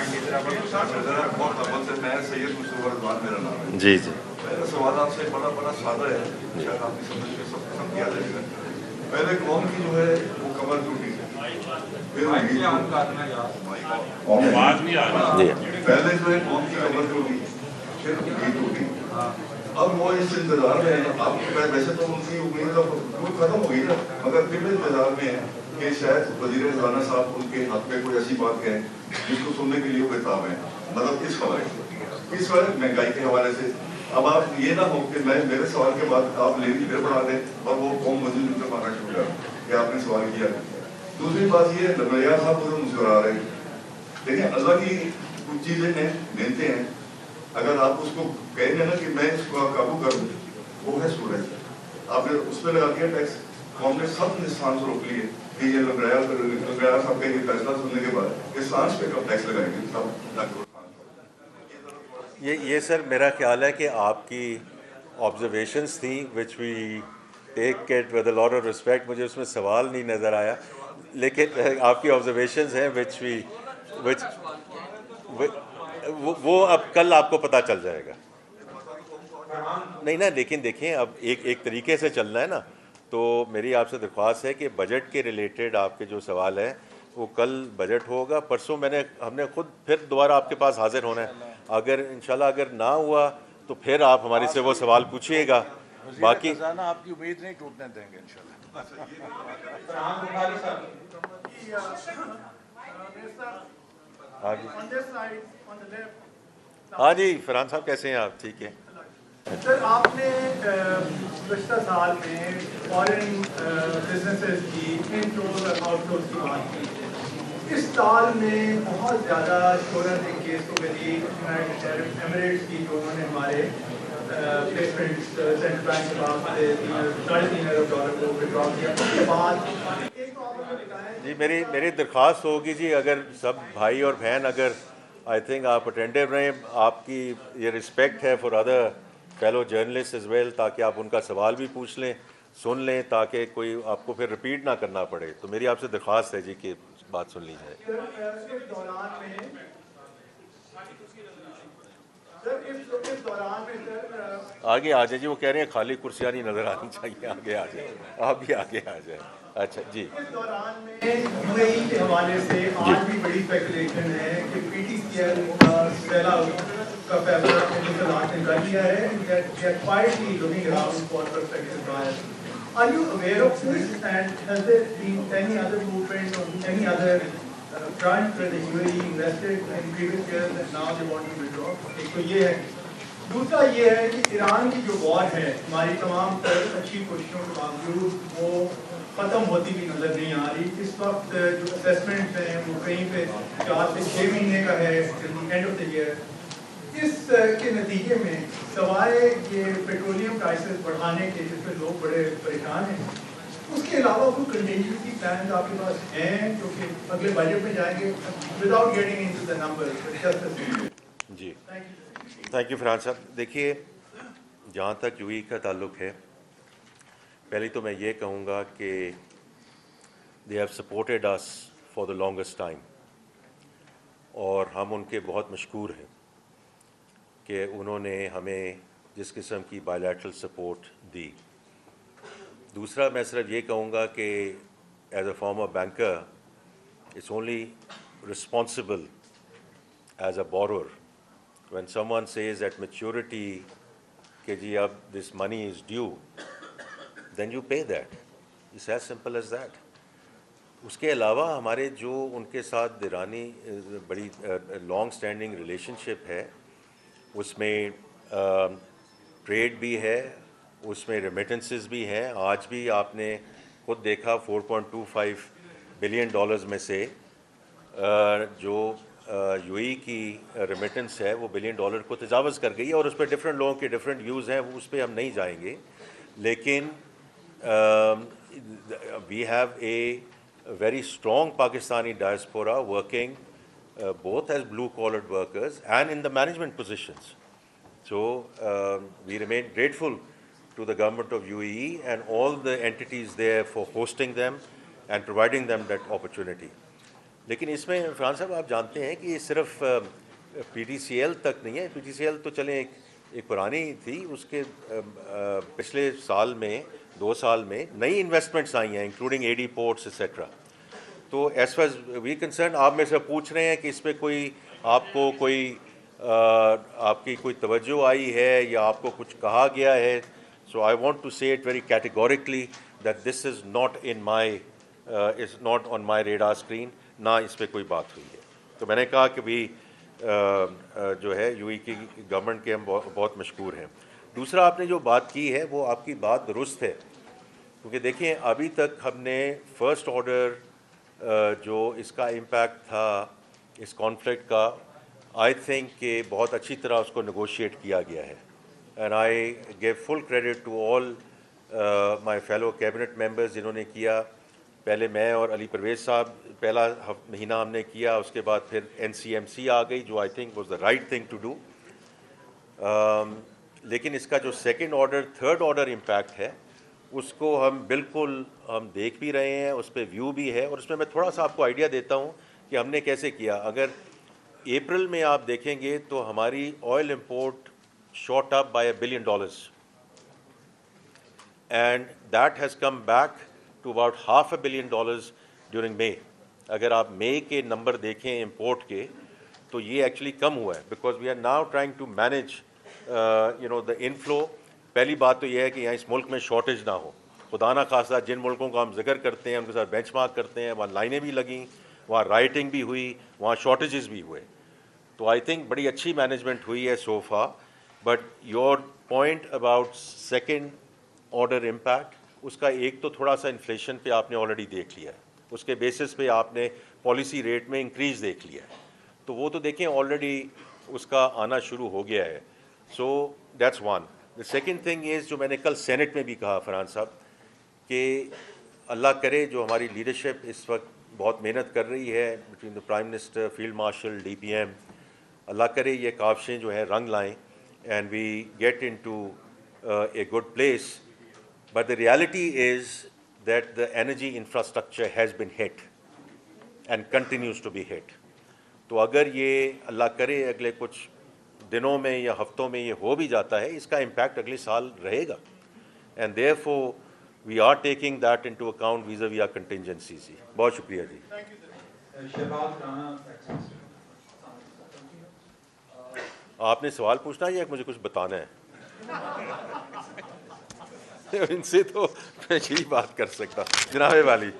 बहुत अव्वल से मैं सैयद मुस्तफा रज़वान मेरा नाम है। जी जी मेरा सवाल आपसे बड़ा सादा है, शायद आपकी समझ में सब पसंद किया जाएगा। पहले कौम की जो है वो कमर टूटी, फिर जी पहले जो है कौम की कमर टूटी, फिर उंगली टूटी। अब वो इस इंतजार में है, आप वैसे तो उनकी उम्मीद तो खत्म हो गई ना, मगर फिर भी इंतजार में है कि शायद वज़ीर खजाना साहब उनके हक में कोई ऐसी बात कहें जिसको सुनने के लिए बेताब है। मतलब इस हवाले से, इस वक्त महंगाई के हवाले से अब आप ये ना हो कि मैं मेरे सवाल के बाद आप लेनी फिर बढ़ा दें और वो कौम मजदूर उनसे मारना शुरू कर कि आपने सवाल किया। दूसरी बात ये लमैया साहब मुझे मुस्कुरा रहे हैं। देखिए अल्लाह की कुछ चीज़ें हैं, नेमतें हैं, अगर आप उसको कहेंगे ना कि मैं इसको काबू करूँ, वो है सूरज। आपने उस पर लगा दिया टैक्स, हमने सब इंसान से रोक लिए कि ये लमैया साहब का ये फैसला सुनने के बाद इस सांस पे कब टैक्स लगाएंगे सब। ये सर मेरा ख्याल है कि आपकी ऑब्जर्वेशंस थी which we take it with a lot of respect. मुझे उसमें सवाल नहीं नज़र आया, लेकिन आपकी ऑब्जर्वेशंस हैं विच वो अब कल आपको पता चल जाएगा। नहीं ना, लेकिन देखें अब एक तरीके से चलना है ना, तो मेरी आपसे दरख्वास्त है कि बजट के रिलेटेड आपके जो सवाल हैं वो कल बजट होगा, परसों हमने खुद फिर दोबारा आपके पास हाजिर होना है। अगर इंशाल्लाह अगर ना हुआ तो फिर आप हमारे से वो सवाल पूछिएगा। बाकी आपकी उम्मीद नहीं टूटने देंगे इंशाल्लाह। हाँ जी फरहान साहब कैसे हैं आप? ठीक है सर, आपने पिछले साल में फॉरेन बिजनेसेस की इनफ्लोज और आउटफ्लोज की बात की। इस साल में बहुत ज़्यादा शोहरत एक केस को मिली यूनाइटेड अरब एमिरेट्स की, जो उन्होंने हमारे प्लेसमेंट्स सेंट्रल बैंक के पास $3.5 अरब को विड्रॉ किया। उसके बाद एक तो आप हमें बताएं जी, मेरी दरख्वास्त होगी जी, अगर सब भाई और बहन अगर आई थिंक आप अटेंटिव रहें, आपकी ये रिस्पेक्ट है for other fellow journalist as well, ताकि आप उनका सवाल भी पूछ लें, सुन लें, ताकि कोई आपको फिर रिपीट ना करना पड़े। तो मेरी आपसे दरख्वास्त है जी कि बात सुन ली जाए। इस दौरान में सर आगे आ जाए जी, वो कह रहे हैं खाली कुर्सियाँ नहीं नज़र आनी चाहिए, आगे आ जाए, आप भी आगे आ जाए। अच्छा जी, इस दौरान में यूएई के हवाले से आज भी बड़ी स्पेकुलेशन है कि पीटीसीएल का सेल आउट का फैसला ने कर लिया है। They are quietly looking around for prospective buyers. Are you aware of this, and has there been any other movement on any other front where the UAE invested in previous years and now they want to withdraw? एक तो ये है। दूसरा ये है कि Iran की जो वॉर है, हमारी तमाम अच्छी कोशिशों के बावजूद वो ख़त्म होती भी नज़र नहीं आ रही। इस वक्त जो असेसमेंट हैं वो कहीं पे 4 से 6 महीने का है एंड ऑफ द ईयर। इस के नतीजे में सवाए ये पेट्रोलियम प्राइसेस बढ़ाने के, जिसमें लोग बड़े परेशान हैं, उसके अलावा कोई कंटिजेंसी प्लान आपके पास हैं जो कि अगले बजट में जाएंगे without getting into the numbers? जी थैंक यू फरहान साहब। देखिए, जहाँ तक यूएई का ताल्लुक़ है, पहले तो मैं ये कहूँगा कि they have supported us for the longest time, और हम उनके बहुत मशकूर हैं कि उन्होंने हमें जिस किस्म की बायलैटरल सपोर्ट दी। दूसरा मैं सिर्फ ये कहूँगा कि as a former banker, it's only responsible as a borrower when someone says at maturity कि जी अब this money is due, then you pay that. It's as simple as that. उसके अलावा हमारे जो उनके साथ दिरानी बड़ी लॉन्ग स्टैंडिंग रिलेशनशिप है, उसमें ट्रेड भी है, उसमें रेमिटेंसेस भी हैं। आज भी आपने खुद देखा $4.25 बिलियन में से जो यूएई की रेमिटेंस है वो $1 बिलियन को तजावज़ कर गई है, और उस पर डिफरेंट लोगों के डिफरेंट व्यूज़ हैं, उस पर हम नहीं जाएंगे। लेकिन we have a very strong Pakistani diaspora working both as blue-collared workers and in the management positions. So we remain grateful to the government of UAE and all the entities there for hosting them and providing them that opportunity. لیکن اس میں فرحان صاحب آپ جانتے ہیں کہ یہ صرف P T C L تک نہیں ہے. پی ٹی سی ایل تو چلیں ایک پرانی تھی, اس کے پچھلے سال میں 2 سال میں نئی انویسٹمنٹس آئی ہیں including a D ports et cetera. تو ایز فار وی کنسرن آپ میں سے پوچھ رہے ہیں کہ اس پہ کوئی آپ کو کوئی آپ کی کوئی توجہ آئی ہے یا آپ کو کچھ کہا گیا ہے. So I want to say it very categorically that this is not in my is not on my radar screen, نہ اس پہ کوئی بات ہوئی ہے. تو میں نے کہا کہ بھی جو ہے یو اے کی گورنمنٹ کے ہم بہت مشکور ہیں. دوسرا آپ نے جو بات کی ہے وہ آپ کی بات درست ہے, کیونکہ دیکھیں ابھی تک ہم نے فرسٹ آرڈر جو اس کا امپیکٹ تھا اس کانفلکٹ کا, آئی تھنک کہ بہت اچھی طرح اس کو نیگوشیٹ کیا گیا ہے. And I give full credit to all my fellow cabinet members جنہوں نے کیا. پہلے میں اور علی پرویز صاحب پہلا مہینہ ہم نے کیا, اس کے بعد پھر این سی ایم سی آ گئی جو I think was the right thing to do. لیکن اس کا جو second order third order impact ہے اس کو ہم بالکل ہم دیکھ بھی رہے ہیں, اس پہ ویو بھی ہے. اور اس میں میں تھوڑا سا آپ کو آئیڈیا دیتا ہوں کہ ہم نے کیسے کیا. اگر اپریل میں آپ دیکھیں گے تو ہماری oil import shot up by $1 billion and that has come back to about $500 million during May. اگر آپ مئی کے نمبر دیکھیں امپورٹ کے تو یہ ایکچولی کم ہوا ہے, because we are now trying to manage the inflow. پہلی بات تو یہ ہے کہ یہاں اس ملک میں شارٹیج نہ ہو. خدا نہ خواستہ جن ملکوں کا ہم ذکر کرتے ہیں ان کے ساتھ بینچ مارک کرتے ہیں, وہاں لائنیں بھی لگیں, وہاں رائٹنگ بھی ہوئی, وہاں شارٹیجز بھی ہوئے. تو آئی تھنک بڑی اچھی مینجمنٹ ہوئی ہے so far. But your point about second order impact, اس کا ایک تو تھوڑا سا انفلیشن پہ آپ نے آلریڈی دیکھ لیا ہے, اس کے بیسس پہ آپ نے پالیسی ریٹ میں انکریز دیکھ لیا ہے. تو وہ تو دیکھیں آلریڈی اس کا آنا شروع ہو گیا ہے. So that's one. The second thing is جو میں نے کل سینٹ میں بھی کہا فرحان صاحب, کہ اللہ کرے جو ہماری لیڈرشپ اس وقت بہت محنت کر رہی ہے between the prime minister, field marshal, D P M, اللہ کرے یہ کاوشیں جو ہیں رنگ لائیں and we get into a good place. But the reality is that the energy infrastructure has been hit and continues to be hit. تو اگر یہ اللہ کرے اگلے کچھ دنوں میں یا ہفتوں میں یہ ہو بھی جاتا ہے, اس کا امپیکٹ اگلے سال رہے گا. And therefore we are taking that into account vis-a-vis our contingencies. بہت شکریہ جی. آپ نے سوال پوچھنا ہے یا مجھے کچھ بتانا ہے؟ ان سے تو میں یہی بات کر سکتا. جناب والی